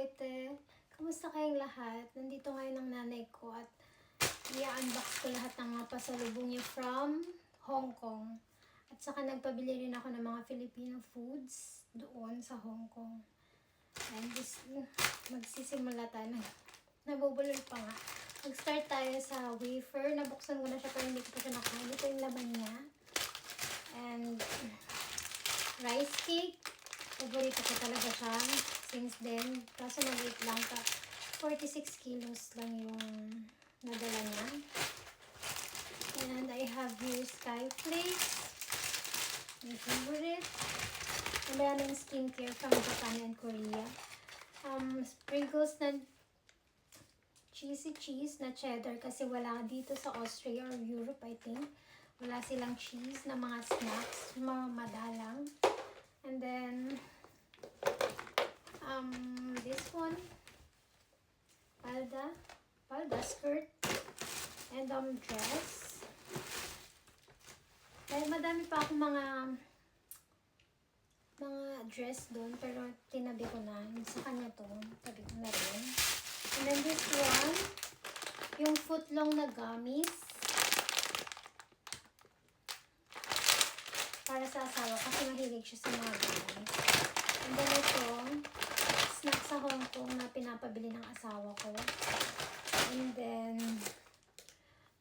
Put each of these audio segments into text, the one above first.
Leute! Kamusta kayong lahat? Nandito ngayon ang nanay ko at i-unbox ko lahat ng mga pasalubong niya from Hong Kong. At saka nagpabili rin ako ng mga Filipino foods doon sa Hong Kong. And magsisimula tayo na. Nabubulol pa nga. Mag-start tayo sa wafer. Nabuksan ko na siya pero hindi ko pa siya nakain. Ito yung laman niya. And rice cake. Paborito ko talaga siya since then. Kaso maliit lang pa. 46 kilos lang yung nadala niya. And I have here Skyflakes. My favorite. And then yung skincare from Japan and Korea. Sprinkles na cheesy cheese na cheddar kasi wala dito sa Austria or Europe, I think. Wala silang cheese na mga snacks, mga madalang. And then, this one, palda skirt, and dress. Dahil madami pa akong mga dress doon, pero tinabi ko na. Sa kanya to, tabi ko na rin. And then this one, yung footlong na gummies. Para sa asawa kasi mahilig siya sa mga gummies. And then ito, snack sa Hong Kong na pinapabili ng asawa ko. And then,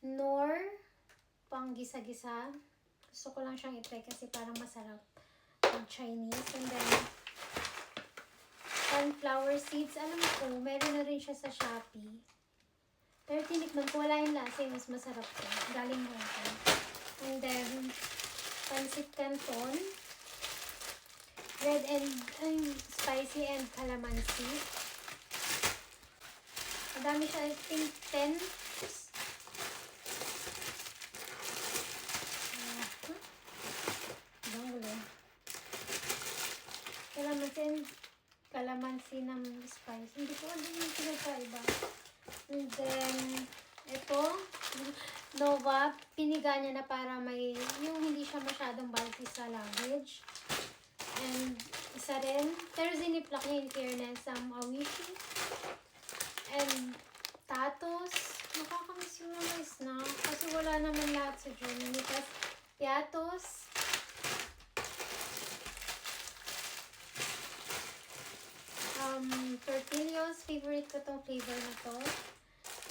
Knorr, pang gisa-gisa. Gusto ko lang siyang itry kasi parang masarap pang Chinese. And then, sunflower seeds. Alam ko, meron na rin siya sa Shopee. Pero tinikman ko, wala yung lasa, mas masarap ko. Galing Hong Kong. And then, pancit canton, red and spicy and calamansi. Madami siya, I think 10. Calamansi ng spice. Hindi ko alam yung pinagkaiba. And then, ito, Nova, piniga niya na para may, yung hindi siya masyadong bulky sa luggage. And, isa rin, pero ziniplak niya in fairness, Awishi. And, Tatos. Nakakamiss yung mga snack. Kasi wala naman lahat sa Germany. Tapos, Piatos. Tortillos. Favorite ko tong flavor na to.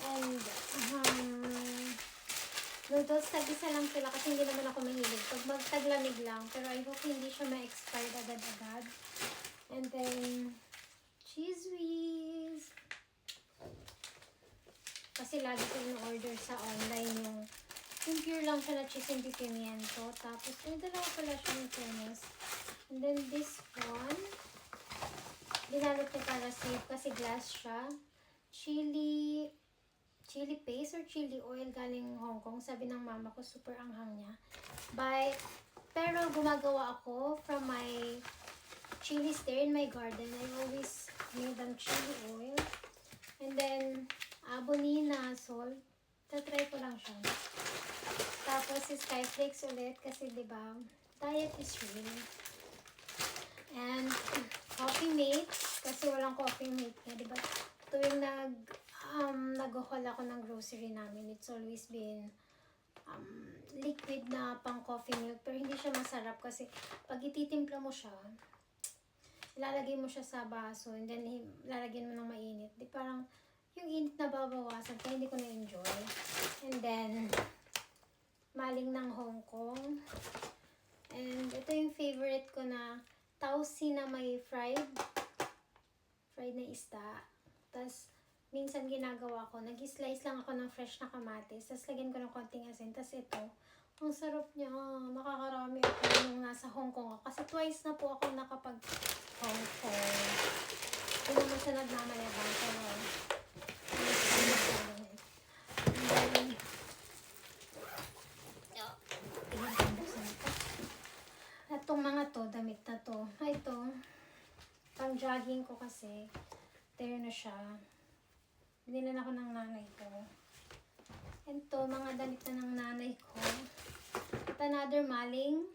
And, noodles, tag-isa lang sila kasi hindi naman ako mahilig. Pag magtaglamig lang. Pero I hope hindi siya ma-expire agad-agad. And then, cheese whiz. Kasi lagi ko in-order sa online yung pure lang siya na cheese and pimiento. Tapos, may dalawa pala siya ng tennis. And then, this one, dinalot niya para safe kasi glass siya. Chili paste or chili oil galing Hong Kong. Sabi ng mama ko, super anghang niya. Pero gumagawa ako from my chilies there in my garden. I always made them chili oil. And then, abonina salt. Tatry ko lang siya. Tapos, si Skyflakes ulit kasi diba, diet is real. And, coffee mates. Kasi walang coffee mate niya. Diba, tuwing nag-haul ako ng grocery namin, it's always been liquid na pang coffee milk. Pero hindi siya masarap kasi pag ititimpla mo siya, ilalagay mo siya sa baso and then lalagyan mo ng mainit. Di parang yung init na babawasan kaya hindi ko na-enjoy. And then, maling ng Hong Kong. And ito yung favorite ko na tausi na may fried na isda. Tapos, minsan ginagawa ko, nag-slice lang ako ng fresh na kamatis, tapos lagyan ko ng konting asin, tapos ito, ang sarap niya, makakarami ako nung nasa Hong Kong ako, kasi twice na po ako nakapag Hong Kong. Hindi naman siya nagmamayabang, pero itong mga to, damit na to, ito, pang jogging ko kasi, there na siya. Binilan ako ng nanay ko. And to, mga damit na ng nanay ko. At another maling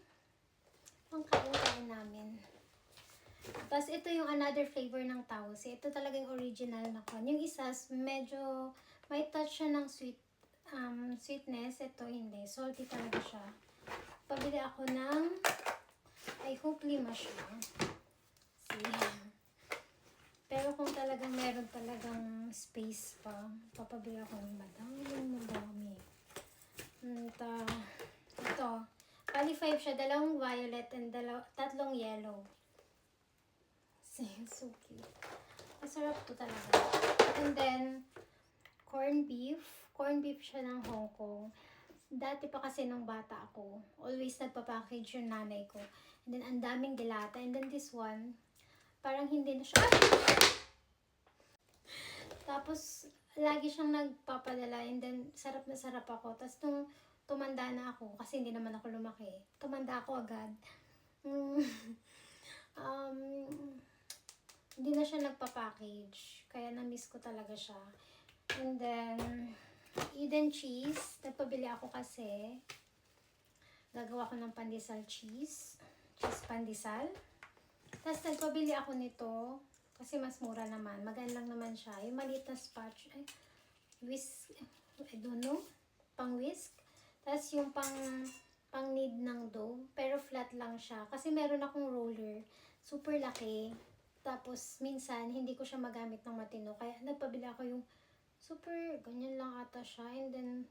pang kain namin. Tapos ito yung another flavor ng Tausi. Ito talaga yung original na kon. Yung isa, medyo may touch siya ng sweetness. Ito hindi. Salty talaga siya. Pabili ako ng, I hope lima siya. See? Pero kung talagang meron talagang space pa, papabili ako ng madami. Ito. Bali 5 siya. Dalawang violet and tatlong yellow. So cute. Masarap to talaga. And then, corned beef. Corned beef siya ng Hong Kong. Dati pa kasi nung bata ako, always nagpa-package yung nanay ko. And then, ang daming dilata. And then this one, parang hindi na siya. Tapos, lagi siyang nagpapadala. And then, sarap na sarap ako. Tapos, nung tumanda na ako, kasi hindi naman ako lumaki, tumanda ako agad. Hindi na siya nagpa-package. Kaya na-miss ko talaga siya. And then, Eden cheese. Nagpabili ako kasi. Gagawa ko ng pandesal cheese. Cheese pandesal. Tapos nagpabili ako nito. Kasi mas mura naman. Magaan lang naman siya. Yung maliit na spatch. Whisk. I don't know. Pang whisk. Tapos yung pang knead ng dough. Pero flat lang siya. Kasi meron akong roller. Super laki. Tapos, minsan, hindi ko siya magamit ng matino. Kaya, nagpabili ako yung super, ganyan lang ata siya. And then,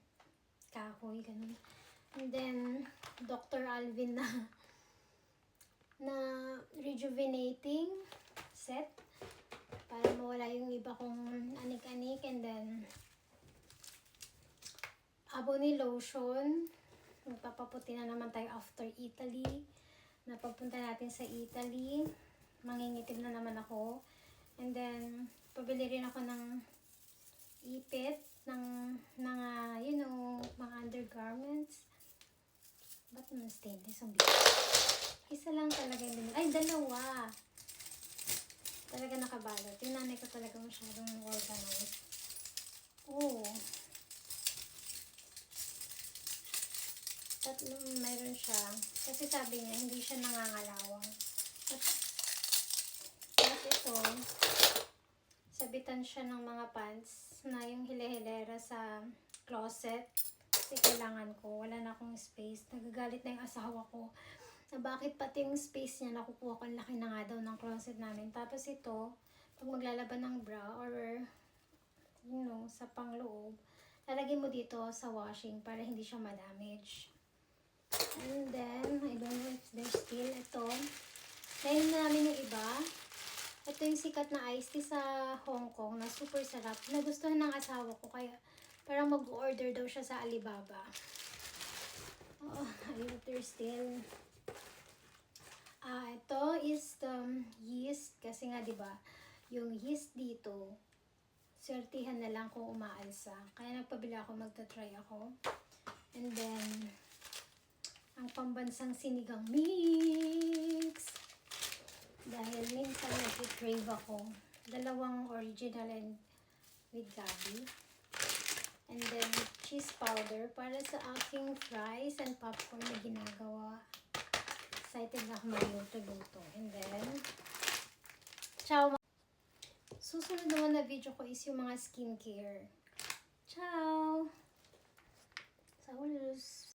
kahoy, ganun. And then, Dr. Alvin na rejuvenating set. Para mawala yung iba kong anik-anik. And then, Aboni lotion. Magpapaputi na naman tayo after Italy. Napapunta natin sa Italy. Mangingitim na naman ako. And then, pabili rin ako ng ipit, you know, mga undergarments. Ba't naman stainless ang bigay? Isa lang talaga yung binili. Ay, dalawa! Talaga nakabalot. Yung nanay ko talaga masyadong organized. Oh. Tatlong mayroon siya. Kasi sabi niya, hindi siya nangangalawang. At ito, sabitan siya ng mga pants na yung hile-hilera sa closet. Kasi kailangan ko. Wala na akong space. Nagagalit na yung asawa ko. Na bakit pati yung space niya nakukuha ko. Laki na nga daw ng closet namin. Tapos ito, pag maglalaban ng bra or you know, sa pangloob, lalagay mo dito sa washing para hindi siya ma-damage. And then, I don't know if there's still ito. Nainom na namin yung iba. Ito yung sikat na iced tea sa Hong Kong na super sarap. Nagustuhan ng asawa ko kaya parang mag-order daw siya sa Alibaba. Oh, ayun, there's still. Ito is the yeast. Kasi nga, diba, yung yeast dito, swertihan na lang kung umaalsa. Kaya nagpabili ako, magta-try ako. And then, ang pambansang sinigang mix. Dahil minsan nag-crave ako. Dalawang original and with gabi. And then, cheese powder para sa aking fries and popcorn na ginagawa. Excited na ako magluto-luto. And then, ciao! Susunod naman na video ko is yung mga skincare. Ciao! Saulus!